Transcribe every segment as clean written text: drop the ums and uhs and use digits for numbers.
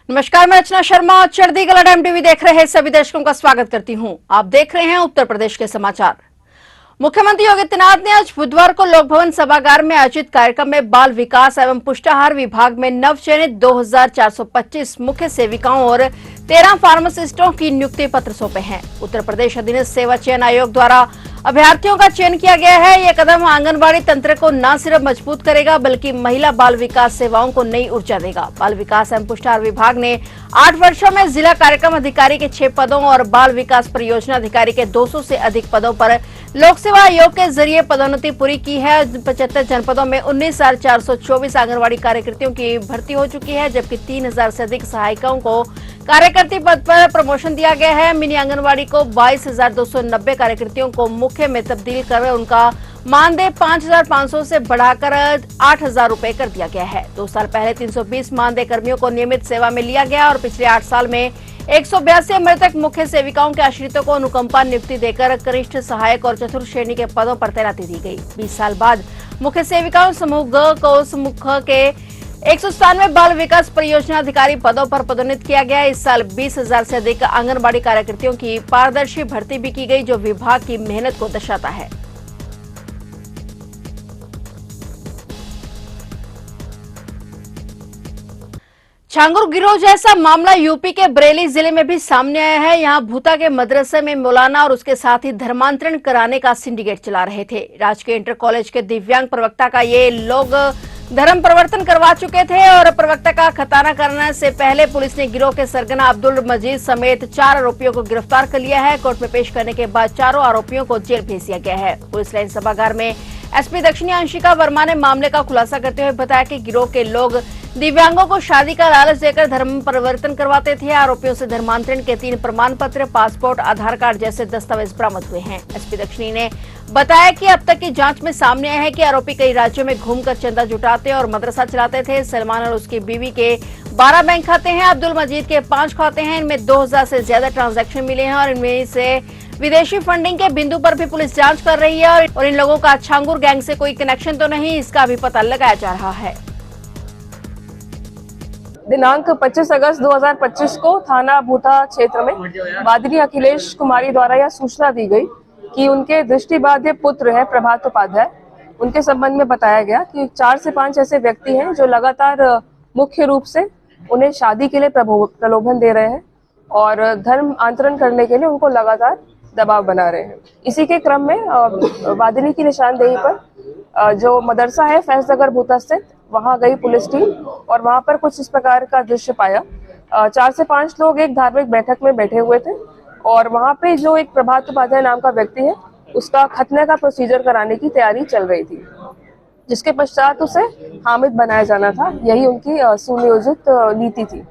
नमस्कार, मैं रचना शर्मा। चढ़ती कला टाइम टीवी देख रहे सभी दर्शकों का स्वागत करती हूं। आप देख रहे हैं उत्तर प्रदेश के समाचार। मुख्यमंत्री योगी आदित्यनाथ ने आज बुधवार को लोक भवन सभागार में आयोजित कार्यक्रम में बाल विकास एवं पुष्टाहार विभाग में नवचयनित 2425 मुख्य सेविकाओं और 13 फार्मासिस्टों की नियुक्ति पत्र सौंपे हैं। उत्तर प्रदेश अधीनस्थ सेवा चयन आयोग द्वारा अभ्यर्थियों का चयन किया गया है। यह कदम आंगनबाड़ी तंत्र को न सिर्फ मजबूत करेगा बल्कि महिला बाल विकास सेवाओं को नई ऊर्जा देगा। बाल विकास एवं पुष्टाहार विभाग ने 8 वर्षों में जिला कार्यक्रम अधिकारी के 6 पदों और बाल विकास परियोजना अधिकारी के 200 से अधिक पदों पर लोक सेवा आयोग के जरिए पदोन्नति पूरी की है। 75 जनपदों में 19,424 आंगनबाड़ी कार्यकर्तियों की भर्ती हो चुकी है, जबकि 3,000 से अधिक सहायिकाओं को कार्यकर्ती पद पर प्रमोशन दिया गया है। मिनी आंगनबाड़ी को 22,290 कार्यकर्तियों को मुख्य में तब्दील कर उनका मानदेय 5,500 से बढ़ाकर 8,000 रुपए कर दिया गया है। 2 साल पहले 320 मानदेय कर्मियों को नियमित सेवा में लिया गया और पिछले 8 साल में 182 मृतक मुख्य सेविकाओं के आश्रितों को अनुकंपा नियुक्ति देकर कनिष्ठ सहायक और चतुर्थ श्रेणी के पदों पर तैनाती दी गई। 20 साल बाद मुख्य सेविकाओं समूह ग को समूह के 197 बाल विकास परियोजना अधिकारी पदों पर पदोन्नत किया गया। इस साल 20,000 से अधिक आंगनबाड़ी कार्यकर्तियों की पारदर्शी भर्ती भी की गई, जो विभाग की मेहनत को दर्शाता है। छांगुर गिरोह जैसा मामला यूपी के बरेली जिले में भी सामने आया है। यहां भूता के मदरसे में मौलाना और उसके साथ ही धर्मांतरण कराने का सिंडिकेट चला रहे थे। राजकीय इंटर कॉलेज के दिव्यांग प्रवक्ता का ये लोग धर्म परिवर्तन करवा चुके थे और प्रवक्ता का खताना करने से पहले पुलिस ने गिरोह के सरगना अब्दुल मजीद समेत 4 आरोपियों को गिरफ्तार कर लिया है। कोर्ट में पेश करने के बाद चारों आरोपियों को जेल भेज दिया गया है। पुलिस लाइन सभागार में एसपी दक्षिणी अंशिका वर्मा ने मामले का खुलासा करते हुए बताया कि गिरोह के लोग दिव्यांगों को शादी का लालच देकर धर्म परिवर्तन करवाते थे। आरोपियों से धर्मांतरण के 3 प्रमाण पत्र, पासपोर्ट, आधार कार्ड जैसे दस्तावेज बरामद हुए हैं। एसपी दक्षिणी ने बताया कि अब तक की जांच में सामने आया है कि आरोपी कई राज्यों में घूमकर चंदा जुटाते और मदरसा चलाते थे। सलमान और उसकी बीवी के 12 बैंक खाते हैं, अब्दुल मजीद के 5 खाते हैं। इनमें 2,000 से ज्यादा ट्रांजैक्शन मिले हैं और इनमें से विदेशी फंडिंग के बिंदु पर भी पुलिस जांच कर रही है और इन लोगों का छांगुर गैंग से कोई कनेक्शन तो नहीं, इसका भी पता लगाया जा रहा है। दिनांक 25 अगस्त 2025 को थाना भूता क्षेत्र में वादिनी अखिलेश कुमारी द्वारा यह सूचना दी गई कि उनके दृष्टिबाध्य पुत्र है प्रभात उपाध्याय। उनके संबंध में बताया गया कि 4 से 5 ऐसे व्यक्ति हैं जो लगातार मुख्य रूप से उन्हें शादी के लिए प्रलोभन दे रहे हैं और धर्म आंतरण करने के लिए उनको लगातार दबाव बना रहे हैं। इसी के क्रम में वादिनी की निशानदेही पर जो मदरसा है फैजनगर भूता स्थित, वहां गई पुलिस टीम और वहां पर कुछ इस प्रकार का दृश्य पाया। 4 से 5 लोग एक धार्मिक बैठक में बैठे हुए थे और वहां पे जो एक प्रभात उपाध्याय नाम का व्यक्ति है उसका खतने का प्रोसीजर कराने की तैयारी चल रही थी, जिसके पश्चात उसे हामिद बनाया जाना था। यही उनकी सुनियोजित नीति थी।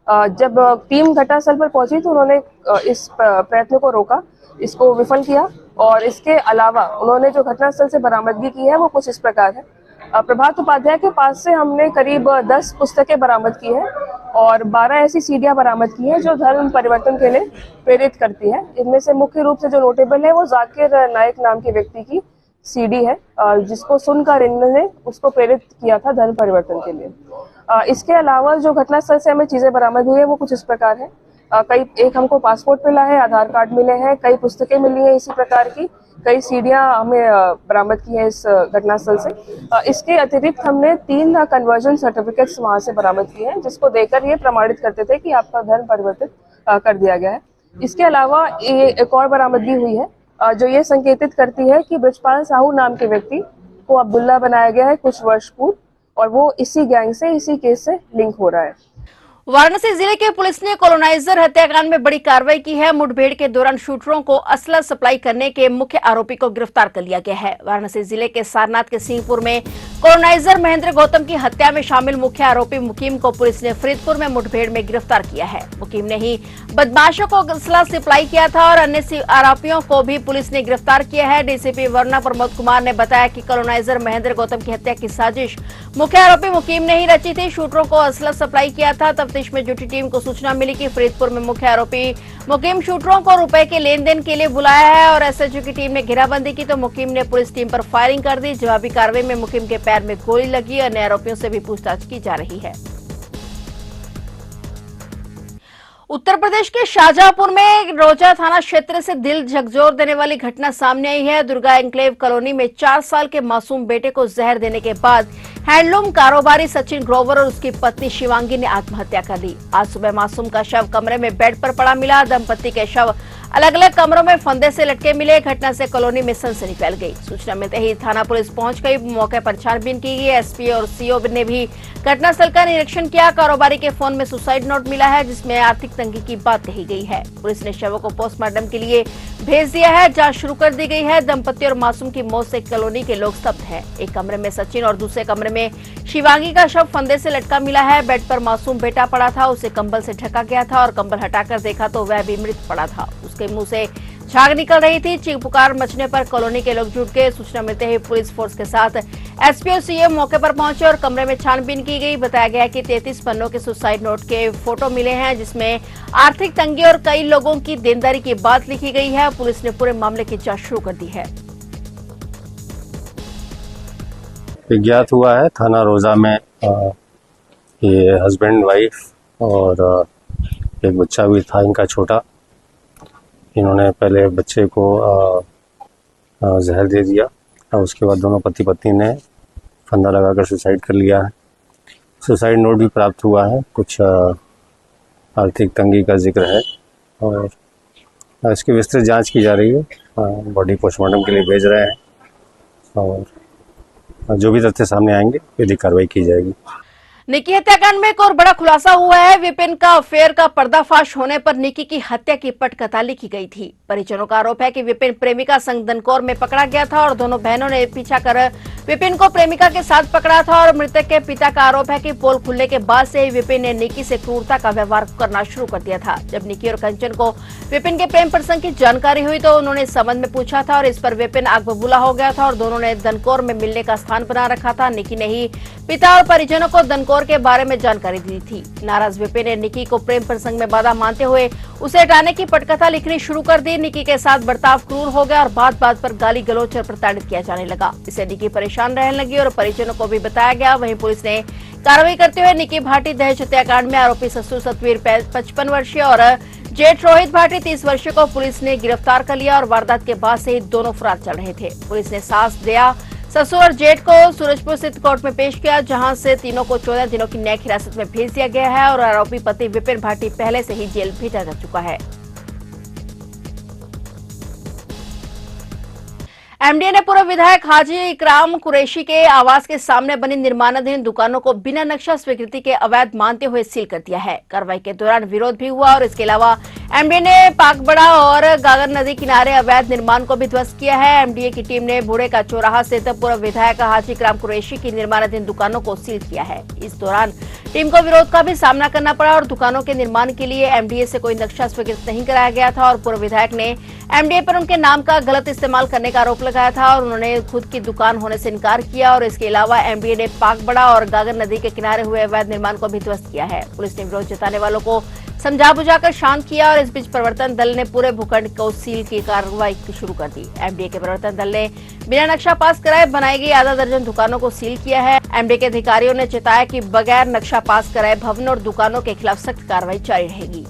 जब टीम घटनास्थल पर पहुंची तो उन्होंने इस प्रयत्न को रोका, इसको विफल किया और इसके अलावा उन्होंने जो घटनास्थल से बरामदगी की है वो कुछ इस प्रकार है। प्रभात उपाध्याय के पास से हमने करीब 10 पुस्तकें बरामद की हैं और 12 ऐसी सीडियां बरामद की हैं जो धर्म परिवर्तन के लिए प्रेरित करती है। इनमें से मुख्य रूप से जो नोटेबल है वो जाकिर नायक नाम के व्यक्ति की सीडी है, जिसको सुनकर इन्होंने उसको प्रेरित किया था धर्म परिवर्तन के लिए। इसके अलावा जो घटनास्थल से हमें चीजें बरामद हुई है वो कुछ इस प्रकार है। एक हमको पासपोर्ट मिला है, आधार कार्ड मिले हैं, कई पुस्तकें मिली हैं इसी प्रकार की, कई सीडियां हमें बरामद की है इस घटनास्थल से। इसके अतिरिक्त हमने 3 कन्वर्जन सर्टिफिकेट्स वहां से बरामद किए हैं, जिसको देकर ये प्रमाणित करते थे कि आपका धर्म परिवर्तित कर दिया गया है। इसके अलावा एक और बरामदगी हुई है जो ये संकेतित करती है कि ब्रजपाल साहू नाम के व्यक्ति को अब्दुल्ला बनाया गया है कुछ वर्ष पूर्व और वो इसी गैंग से, इसी केस से लिंक हो रहा है। वाराणसी जिले के पुलिस ने कॉलोनाइजर हत्याकांड में बड़ी कार्रवाई की है। मुठभेड़ के दौरान शूटरों को असला सप्लाई करने के मुख्य आरोपी को गिरफ्तार कर लिया गया है। वाराणसी जिले के सारनाथ के सिंहपुर में कॉलोनाइजर महेंद्र गौतम की हत्या में शामिल मुख्य आरोपी मुकीम को पुलिस ने फरीदपुर में मुठभेड़ में गिरफ्तार किया है। मुकीम ने ही बदमाशों को असला सप्लाई किया था और अन्य आरोपियों को भी पुलिस ने गिरफ्तार किया है। डीसीपी वरुणा प्रमोद कुमार ने बताया कि कॉलोनाइजर महेंद्र गौतम की हत्या की साजिश मुख्य आरोपी मुकीम ने ही रची थी। शूटरों को असला सप्लाई किया था। तफ्तीश में जुटी टीम को सूचना मिली कि फरीदपुर में मुख्य आरोपी मुकीम शूटरों को रुपए के लेन देन के लिए बुलाया है और एसएचओ की टीम ने घेराबंदी की तो मुकीम ने पुलिस टीम पर फायरिंग कर दी। जवाबी कार्रवाई में मुकीम के पैर में गोली लगी। अन्य आरोपियों से भी पूछताछ की जा रही है। उत्तर प्रदेश के शाहजहांपुर में रोजा थाना क्षेत्र से दिल झकझोर देने वाली घटना सामने आई है। दुर्गा एन्क्लेव कॉलोनी में 4 साल के मासूम बेटे को जहर देने के बाद हैंडलूम कारोबारी सचिन ग्रोवर और उसकी पत्नी शिवांगी ने आत्महत्या कर ली। आज सुबह मासूम का शव कमरे में बेड पर पड़ा मिला। दंपति के शव अलग अलग कमरों में फंदे से लटके मिले। घटना से कॉलोनी में सनसनी फैल गई। सूचना मिलते ही थाना पुलिस पहुंच गई। मौके पर छानबीन की गई। एसपी और सीओ ने भी घटनास्थल का निरीक्षण किया। कारोबारी के फोन में सुसाइड नोट मिला है जिसमें आर्थिक तंगी की बात कही गई है। पुलिस ने शवों को पोस्टमार्टम के लिए भेज दिया है। जांच शुरू कर दी गई है। दंपति और मासूम की मौत से कॉलोनी के लोग स्तब्ध हैं। एक कमरे में सचिन और दूसरे कमरे में शिवांगी का शव फंदे से लटका मिला है। बेड पर मासूम बेटा पड़ा था। उसे कंबल से ढका गया था और कंबल हटाकर देखा तो वह भी मृत पड़ा था। उसके मुंह से झाग निकल रही थी। चीख पुकार मचने पर कॉलोनी के लोग जुट गए। सूचना मिलते ही पुलिस फोर्स के साथ एसपी और सीएम मौके पर पहुंचे और कमरे में छानबीन की गई। बताया गया कि 33 पन्नों के सुसाइड नोट के फोटो मिले हैं जिसमें आर्थिक तंगी और कई लोगों की देनदारी की बात लिखी गई है। पुलिस ने पूरे मामले की जांच शुरू कर दी है। ज्ञात हुआ है थाना रोजा में ये हस्बैंड वाइफ और एक बच्चा भी था इनका छोटा। इन्होंने पहले बच्चे को जहर दे दिया और उसके बाद दोनों पति पत्नी ने फंदा लगाकर सुसाइड कर लिया है। सुसाइड नोट भी प्राप्त हुआ है। कुछ आर्थिक तंगी का जिक्र है और इसकी विस्तृत जांच की जा रही है। बॉडी पोस्टमार्टम के लिए भेज रहे हैं और जो भी तथ्य सामने आएंगे विधिक कार्रवाई की जाएगी। निकी हत्याकांड में एक और बड़ा खुलासा हुआ है। विपिन का अफेयर का पर्दाफाश होने पर निकी की हत्या की पटकथाली की गई थी। परिजनों का आरोप है कि विपिन प्रेमिका संग दनकौर में पकड़ा गया था और दोनों बहनों ने पीछा कर विपिन को प्रेमिका के साथ पकड़ा था। और मृतक के पिता का आरोप है कि पोल खुलने के बाद से ही विपिन ने निकी से क्रूरता का व्यवहार करना शुरू कर दिया था। जब निकी और कंचन को विपिन के प्रेम प्रसंग की जानकारी हुई तो उन्होंने संबंध में पूछा था और इस पर विपिन आग बबूला हो गया था और दोनों ने दनकौर में मिलने का स्थान बना रखा था। निकी ने ही पिता और परिजनों को दनकौर के बारे में जानकारी दी थी। नाराज विपिन ने निकी को प्रेम प्रसंग में बाधा मानते हुए उसे हटाने की पटकथा लिखनी शुरू कर दी। निकी के साथ बर्ताव क्रूर हो गया और बात बात पर गाली गलौज और प्रताड़ित किया जाने लगा। इससे निकी परेशान रहने लगी और परिजनों को भी बताया गया। वहीं पुलिस ने कार्रवाई करते हुए निकी भाटी दहेज हत्याकांड में आरोपी ससुर सतवीर 55 वर्षीय और जेठ रोहित भाटी 30 वर्षीय को पुलिस ने गिरफ्तार कर लिया और वारदात के बाद से ही दोनों फरार चल रहे थे। पुलिस ने सास दया ससुर और जेठ को सूरजपुर स्थित कोर्ट में पेश किया जहां से तीनों को 14 दिनों की न्यायिक हिरासत में भेज दिया गया है और आरोपी पति विपिन भाटी पहले से ही जेल भेजा जा चुका है। एमडीए ने पूर्व विधायक हाजी इकराम कुरैशी के आवास के सामने बनी निर्माणाधीन दुकानों को बिना नक्शा स्वीकृति के अवैध मानते हुए सील कर दिया है। कार्रवाई के दौरान विरोध भी हुआ और इसके अलावा एमडीए ने पाकबड़ा और गागर नदी किनारे अवैध निर्माण को भी ध्वस्त किया है। एमडीए की टीम ने बूढ़े का चौराहा स्थित पूर्व विधायक हाजी इकराम कुरैशी की निर्माणाधीन दुकानों को सील किया है। इस दौरान टीम को विरोध का भी सामना करना पड़ा और दुकानों के निर्माण के लिए एमडीए से कोई नक्शा स्वीकृत नहीं कराया गया था और पूर्व विधायक ने एमडीए पर उनके नाम का गलत इस्तेमाल करने का आरोप लगाया था और उन्होंने खुद की दुकान होने से इनकार किया और इसके अलावा एमडीए ने पाकबड़ा और गागर नदी के किनारे हुए अवैध निर्माण को भी ध्वस्त किया है। पुलिस ने विरोध जताने वालों को समझा बुझाकर शांत किया और इस बीच प्रवर्तन दल ने पूरे भूखंड को सील की कार्रवाई शुरू कर दी। एमडीए के प्रवर्तन दल ने बिना नक्शा पास कराए बनाई गई आधा दर्जन दुकानों को सील किया है। एमडीए के अधिकारियों ने चेताया कि बगैर नक्शा पास कराए भवन और दुकानों के खिलाफ सख्त कार्रवाई जारी रहेगी।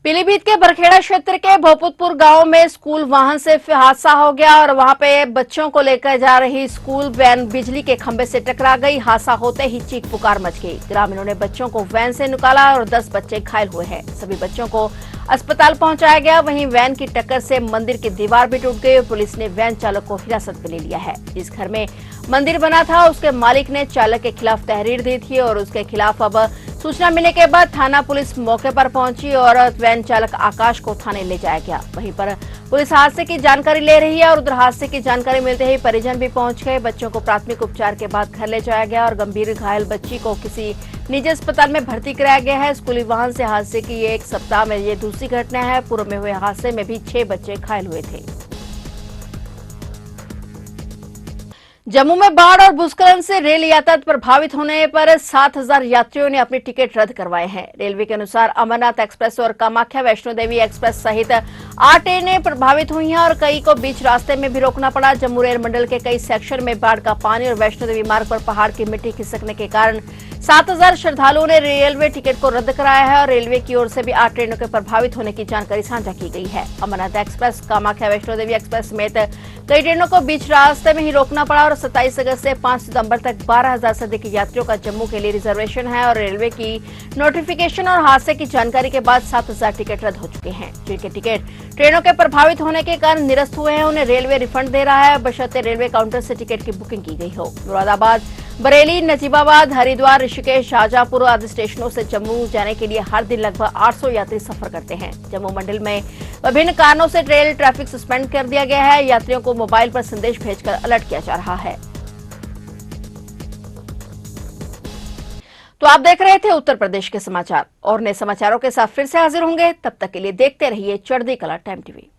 पीलीभीत के बरखेड़ा क्षेत्र के भोपुतपुर गांव में स्कूल वाहन से हादसा हो गया और वहां पे बच्चों को लेकर जा रही स्कूल वैन बिजली के खंभे से टकरा गई। हादसा होते ही चीख पुकार मच गई। ग्रामीणों ने बच्चों को वैन से निकाला और 10 बच्चे घायल हुए हैं। सभी बच्चों को अस्पताल पहुंचाया गया। वहीं वैन की टक्कर से मंदिर की दीवार भी टूट गई। पुलिस ने वैन चालक को हिरासत में ले लिया है। जिस घर में मंदिर बना था उसके मालिक ने चालक के खिलाफ तहरीर दी थी और उसके खिलाफ अब सूचना मिलने के बाद थाना पुलिस मौके पर पहुंची और वैन चालक आकाश को थाने ले जाया गया। वहीं पर पुलिस हादसे की जानकारी ले रही है और उधर हादसे की जानकारी मिलते ही परिजन भी पहुंच गए। बच्चों को प्राथमिक उपचार के बाद घर ले जाया गया और गंभीर घायल बच्ची को किसी निजी अस्पताल में भर्ती कराया गया है। स्कूली वाहन से हादसे की एक सप्ताह में ये दूसरी घटना है। पूर्व में हुए हादसे में भी 6 बच्चे घायल हुए थे। जम्मू में बाढ़ और भूस्खलन से रेल यातायात प्रभावित होने पर 7,000 यात्रियों ने अपने टिकट रद्द करवाए हैं। रेलवे के अनुसार अमरनाथ एक्सप्रेस और कामाख्या वैष्णो देवी एक्सप्रेस सहित 8 ट्रेनें प्रभावित हुई हैं और कई को बीच रास्ते में भी रोकना पड़ा। जम्मू रेल मंडल के कई सेक्शन में बाढ़ का पानी और वैष्णो देवी मार्ग पर पहाड़ की मिट्टी खिसकने के कारण 7,000 श्रद्धालुओं ने रेलवे टिकट को रद्द कराया है और रेलवे की ओर से भी 8 ट्रेनों के प्रभावित होने की जानकारी साझा की गई है। अमरनाथ एक्सप्रेस, कामाख्या वैष्णो देवी एक्सप्रेस समेत कई ट्रेनों को बीच रास्ते में ही रोकना पड़ा और 27 अगस्त से 5 सितंबर तक 12,000 से अधिक यात्रियों का जम्मू के लिए रिजर्वेशन है और रेलवे की नोटिफिकेशन और हादसे की जानकारी के बाद 7,000 टिकट रद्द हो चुके हैं। जिनके टिकट ट्रेनों के प्रभावित होने के कारण निरस्त हुए हैं उन्हें रेलवे रिफंड दे रहा है, बशर्ते रेलवे काउंटर से टिकट की बुकिंग की गई हो। मुरादाबाद, बरेली, नजीबाबाद, हरिद्वार, ऋषिकेश, शाहजहांपुर आदि स्टेशनों से जम्मू जाने के लिए हर दिन लगभग 800 यात्री सफर करते हैं। जम्मू मंडल में विभिन्न कारणों से रेल ट्रैफिक सस्पेंड कर दिया गया है। यात्रियों को मोबाइल पर संदेश भेजकर अलर्ट किया जा रहा है। तो आप देख रहे थे उत्तर प्रदेश के समाचार और नए समाचारों के साथ फिर से हाजिर होंगे। तब तक के लिए देखते रहिए चढ़ती कला टाइम टीवी।